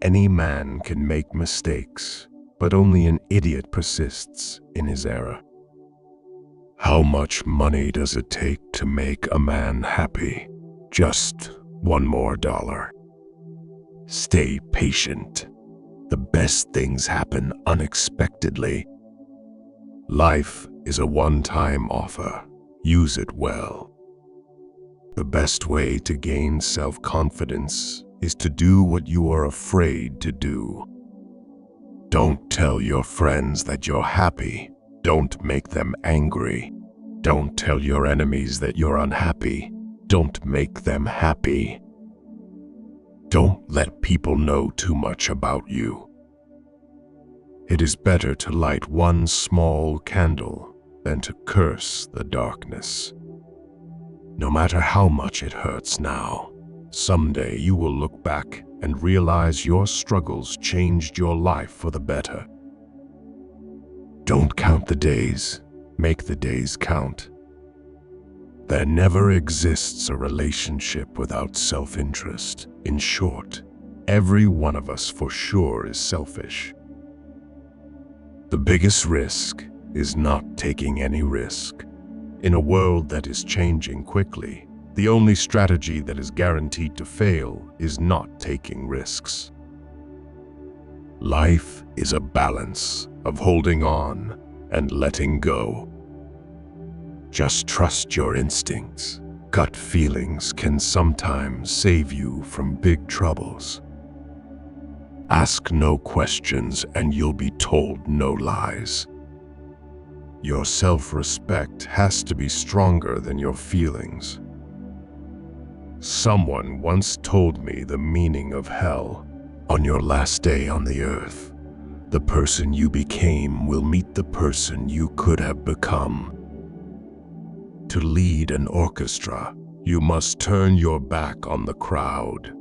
Any man can make mistakes, but only an idiot persists in his error. How much money does it take to make a man happy? Just one more dollar. Stay patient. The best things happen unexpectedly. Life is a one-time offer. Use it well. The best way to gain self-confidence is to do what you are afraid to do. Don't tell your friends that you're happy. Don't make them angry. Don't tell your enemies that you're unhappy. Don't make them happy. Don't let people know too much about you. It is better to light one small candle than to curse the darkness. No matter how much it hurts now, someday you will look back and realize your struggles changed your life for the better. Don't count the days, make the days count. There never exists a relationship without self-interest. In short, every one of us for sure is selfish. The biggest risk is not taking any risk. In a world that is changing quickly, the only strategy that is guaranteed to fail is not taking risks. Life is a balance of holding on and letting go. Just trust your instincts. Gut feelings can sometimes save you from big troubles. Ask no questions and you'll be told no lies. Your self-respect has to be stronger than your feelings. Someone once told me the meaning of hell. On your last day on the earth, the person you became will meet the person you could have become. To lead an orchestra, you must turn your back on the crowd.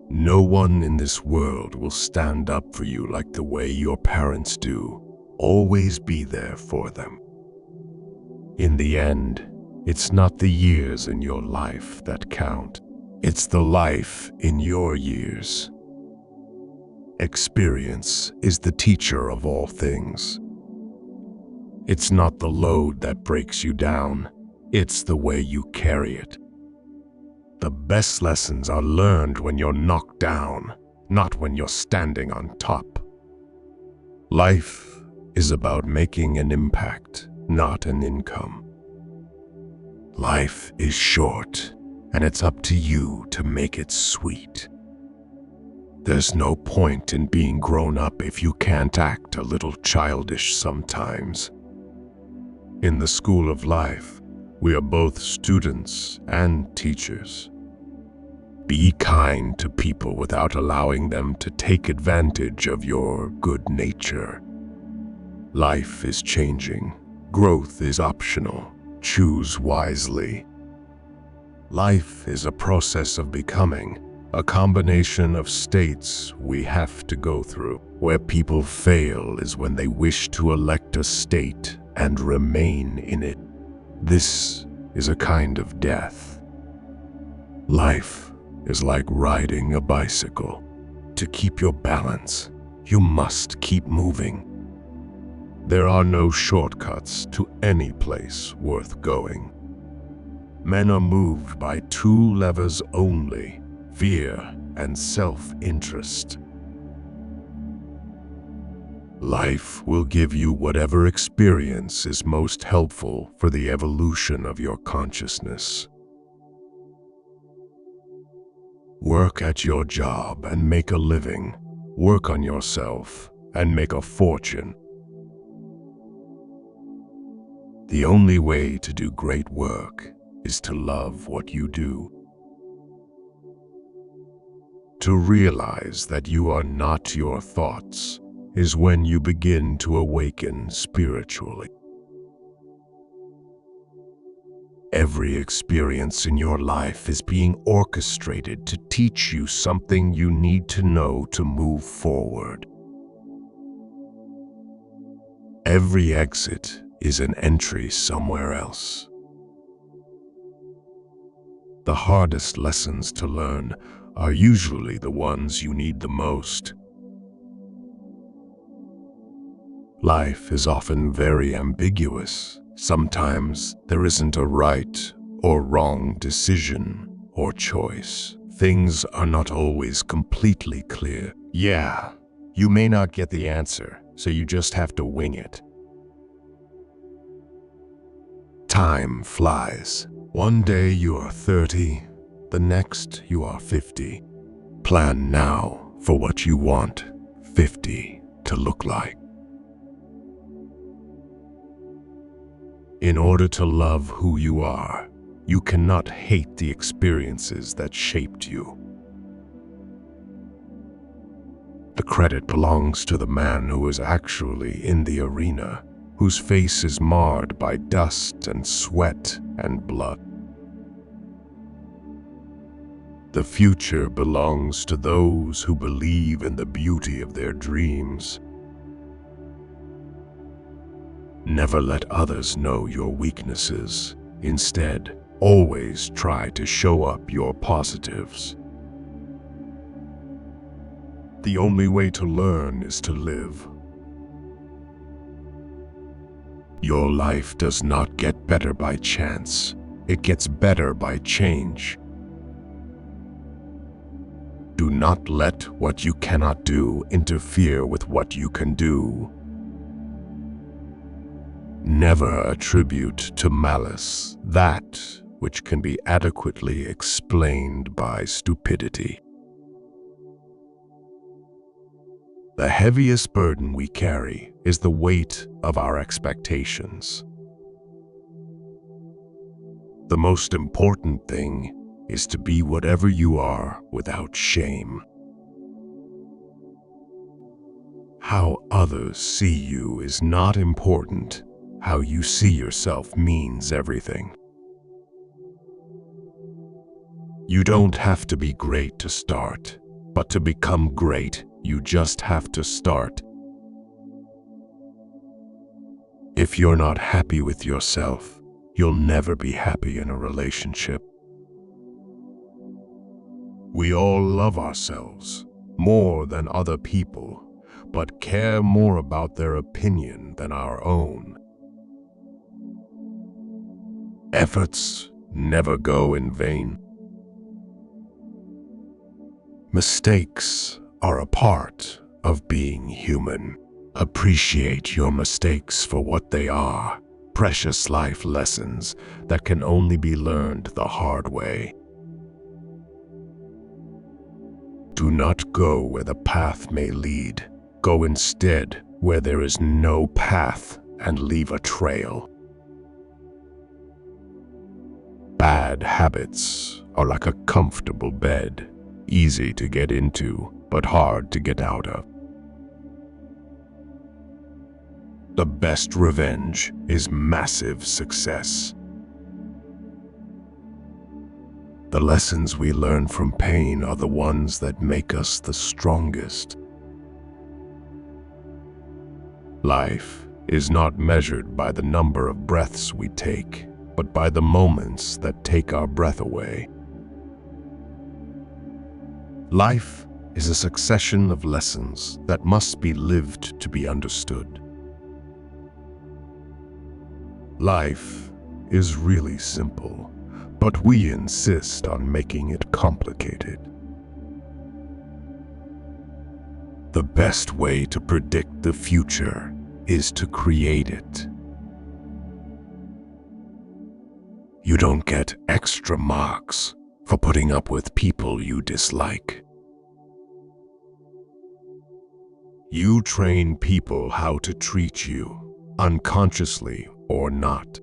No one in this world will stand up for you like the way your parents do. Always be there for them. In the end, it's not the years in your life that count. It's the life in your years. Experience is the teacher of all things. It's not the load that breaks you down. It's the way you carry it. The best lessons are learned when you're knocked down, not when you're standing on top. Life is about making an impact, not an income. Life is short, and it's up to you to make it sweet. There's no point in being grown up if you can't act a little childish sometimes. In the school of life, we are both students and teachers. Be kind to people without allowing them to take advantage of your good nature. Life is changing. Growth is optional. Choose wisely. Life is a process of becoming, a combination of states we have to go through. Where people fail is when they wish to elect a state and remain in it. This is a kind of death. Life is like riding a bicycle. To keep your balance, you must keep moving. There are no shortcuts to any place worth going. Men are moved by two levers only: fear and self-interest. Life will give you whatever experience is most helpful for the evolution of your consciousness. Work at your job and make a living. Work on yourself and make a fortune. The only way to do great work is to love what you do. To realize that you are not your thoughts is when you begin to awaken spiritually. Every experience in your life is being orchestrated to teach you something you need to know to move forward. Every exit is an entry somewhere else. The hardest lessons to learn are usually the ones you need the most. Life is often very ambiguous. Sometimes there isn't a right or wrong decision or choice. Things are not always completely clear. Yeah, you may not get the answer, so you just have to wing it. Time flies. One day you are 30, the next you are 50. Plan now for what you want 50 to look like. In order to love who you are, you cannot hate the experiences that shaped you. The credit belongs to the man who is actually in the arena, whose face is marred by dust and sweat and blood. The future belongs to those who believe in the beauty of their dreams. Never let others know your weaknesses. Instead, always try to show up your positives. The only way to learn is to live. Your life does not get better by chance. It gets better by change. Do not let what you cannot do interfere with what you can do. Never attribute to malice that which can be adequately explained by stupidity. The heaviest burden we carry is the weight of our expectations. The most important thing is to be whatever you are without shame. How others see you is not important. How you see yourself means everything. You don't have to be great to start, but to become great, you just have to start. If you're not happy with yourself, you'll never be happy in a relationship. We all love ourselves more than other people, but care more about their opinion than our own. Efforts never go in vain. Mistakes are a part of being human. Appreciate your mistakes for what they are, precious life lessons that can only be learned the hard way. Do not go where the path may lead. Go instead where there is no path and leave a trail. Bad habits are like a comfortable bed, easy to get into, but hard to get out of. The best revenge is massive success. The lessons we learn from pain are the ones that make us the strongest. Life is not measured by the number of breaths we take, but by the moments that take our breath away. Life is a succession of lessons that must be lived to be understood. Life is really simple, but we insist on making it complicated. The best way to predict the future is to create it. You don't get extra marks for putting up with people you dislike. You train people how to treat you, unconsciously or not.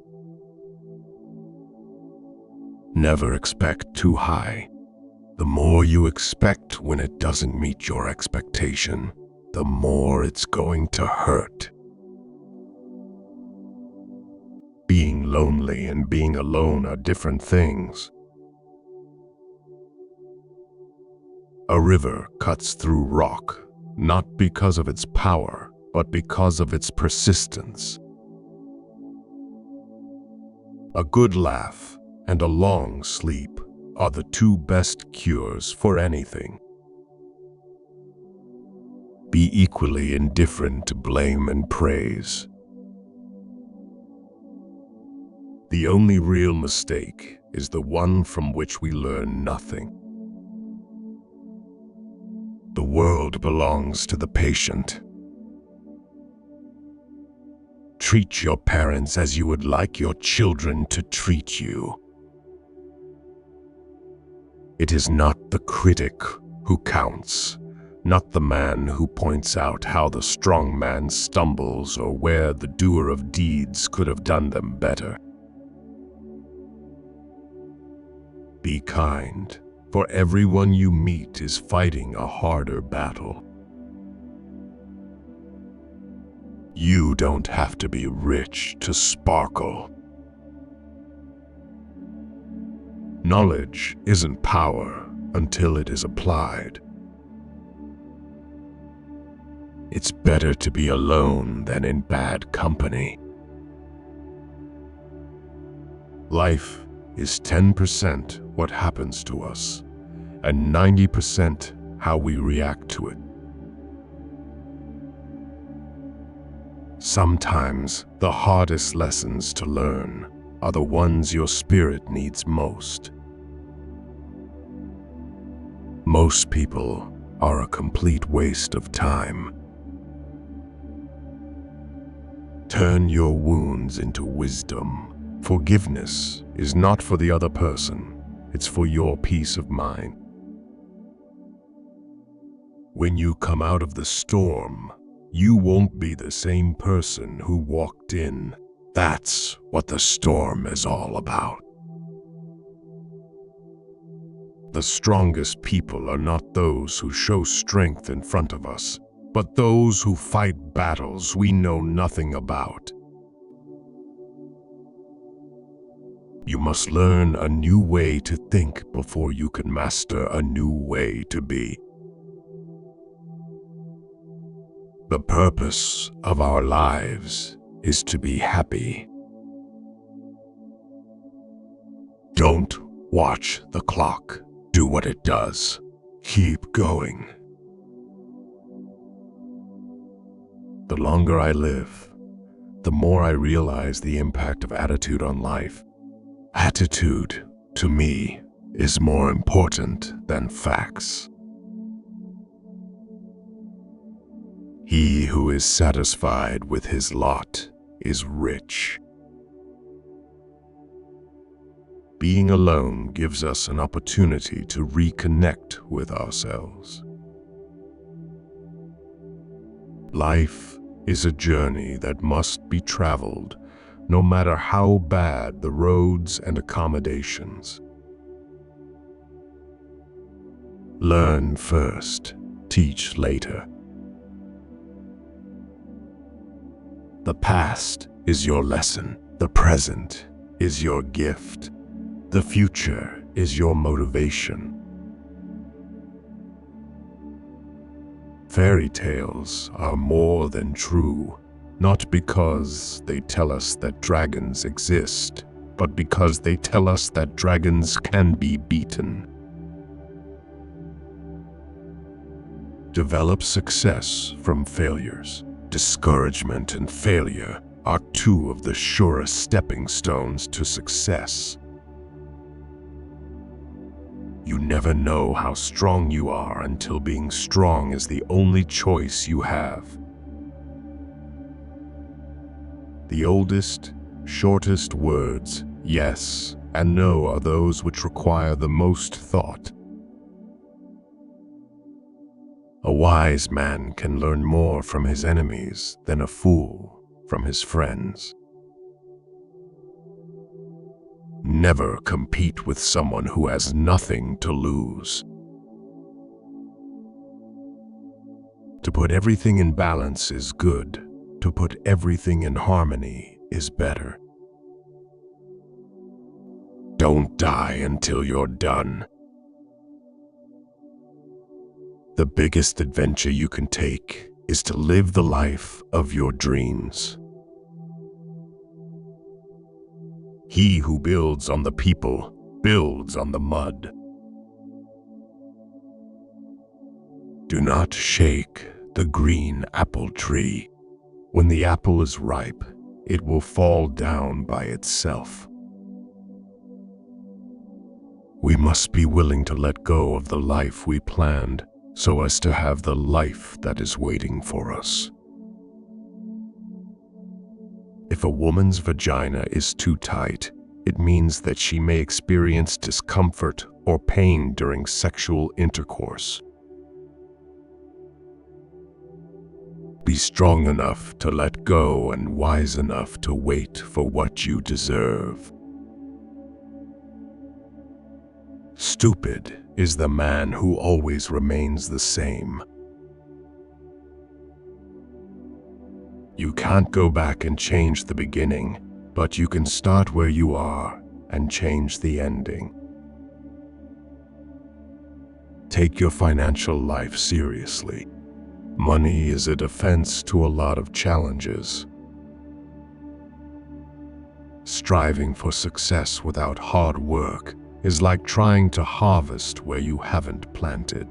Never expect too high. The more you expect when it doesn't meet your expectation, the more it's going to hurt. Being lonely and being alone are different things. A river cuts through rock, not because of its power, but because of its persistence. A good laugh and a long sleep are the two best cures for anything. Be equally indifferent to blame and praise. The only real mistake is the one from which we learn nothing. The world belongs to the patient. Treat your parents as you would like your children to treat you. It is not the critic who counts, not the man who points out how the strong man stumbles or where the doer of deeds could have done them better. Be kind, for everyone you meet is fighting a harder battle. You don't have to be rich to sparkle. Knowledge isn't power until it is applied. It's better to be alone than in bad company. Life is 10% what happens to us, and 90% how we react to it. Sometimes the hardest lessons to learn are the ones your spirit needs most. Most people are a complete waste of time. Turn your wounds into wisdom. Forgiveness is not for the other person, it's for your peace of mind. When you come out of the storm, you won't be the same person who walked in. That's what the storm is all about. The strongest people are not those who show strength in front of us, but those who fight battles we know nothing about. You must learn a new way to think before you can master a new way to be. The purpose of our lives is to be happy. Don't watch the clock do what it does. Keep going. The longer I live, the more I realize the impact of attitude on life. Attitude, to me, is more important than facts. He who is satisfied with his lot is rich. Being alone gives us an opportunity to reconnect with ourselves. Life is a journey that must be traveled, no matter how bad the roads and accommodations. Learn first, teach later. The past is your lesson. The present is your gift. The future is your motivation. Fairy tales are more than true, not because they tell us that dragons exist, but because they tell us that dragons can be beaten. Develop success from failures. Discouragement and failure are two of the surest stepping stones to success. You never know how strong you are until being strong is the only choice you have. The oldest, shortest words, yes and no, are those which require the most thought. A wise man can learn more from his enemies than a fool from his friends. Never compete with someone who has nothing to lose. To put everything in balance is good. To put everything in harmony is better. Don't die until you're done. The biggest adventure you can take is to live the life of your dreams. He who builds on the people builds on the mud. Do not shake the green apple tree. When the apple is ripe, it will fall down by itself. We must be willing to let go of the life we planned so as to have the life that is waiting for us. If a woman's vagina is too tight, it means that she may experience discomfort or pain during sexual intercourse. Be strong enough to let go and wise enough to wait for what you deserve. Stupid is the man who always remains the same. You can't go back and change the beginning, but you can start where you are and change the ending. Take your financial life seriously. Money is a defense to a lot of challenges. Striving for success without hard work is like trying to harvest where you haven't planted.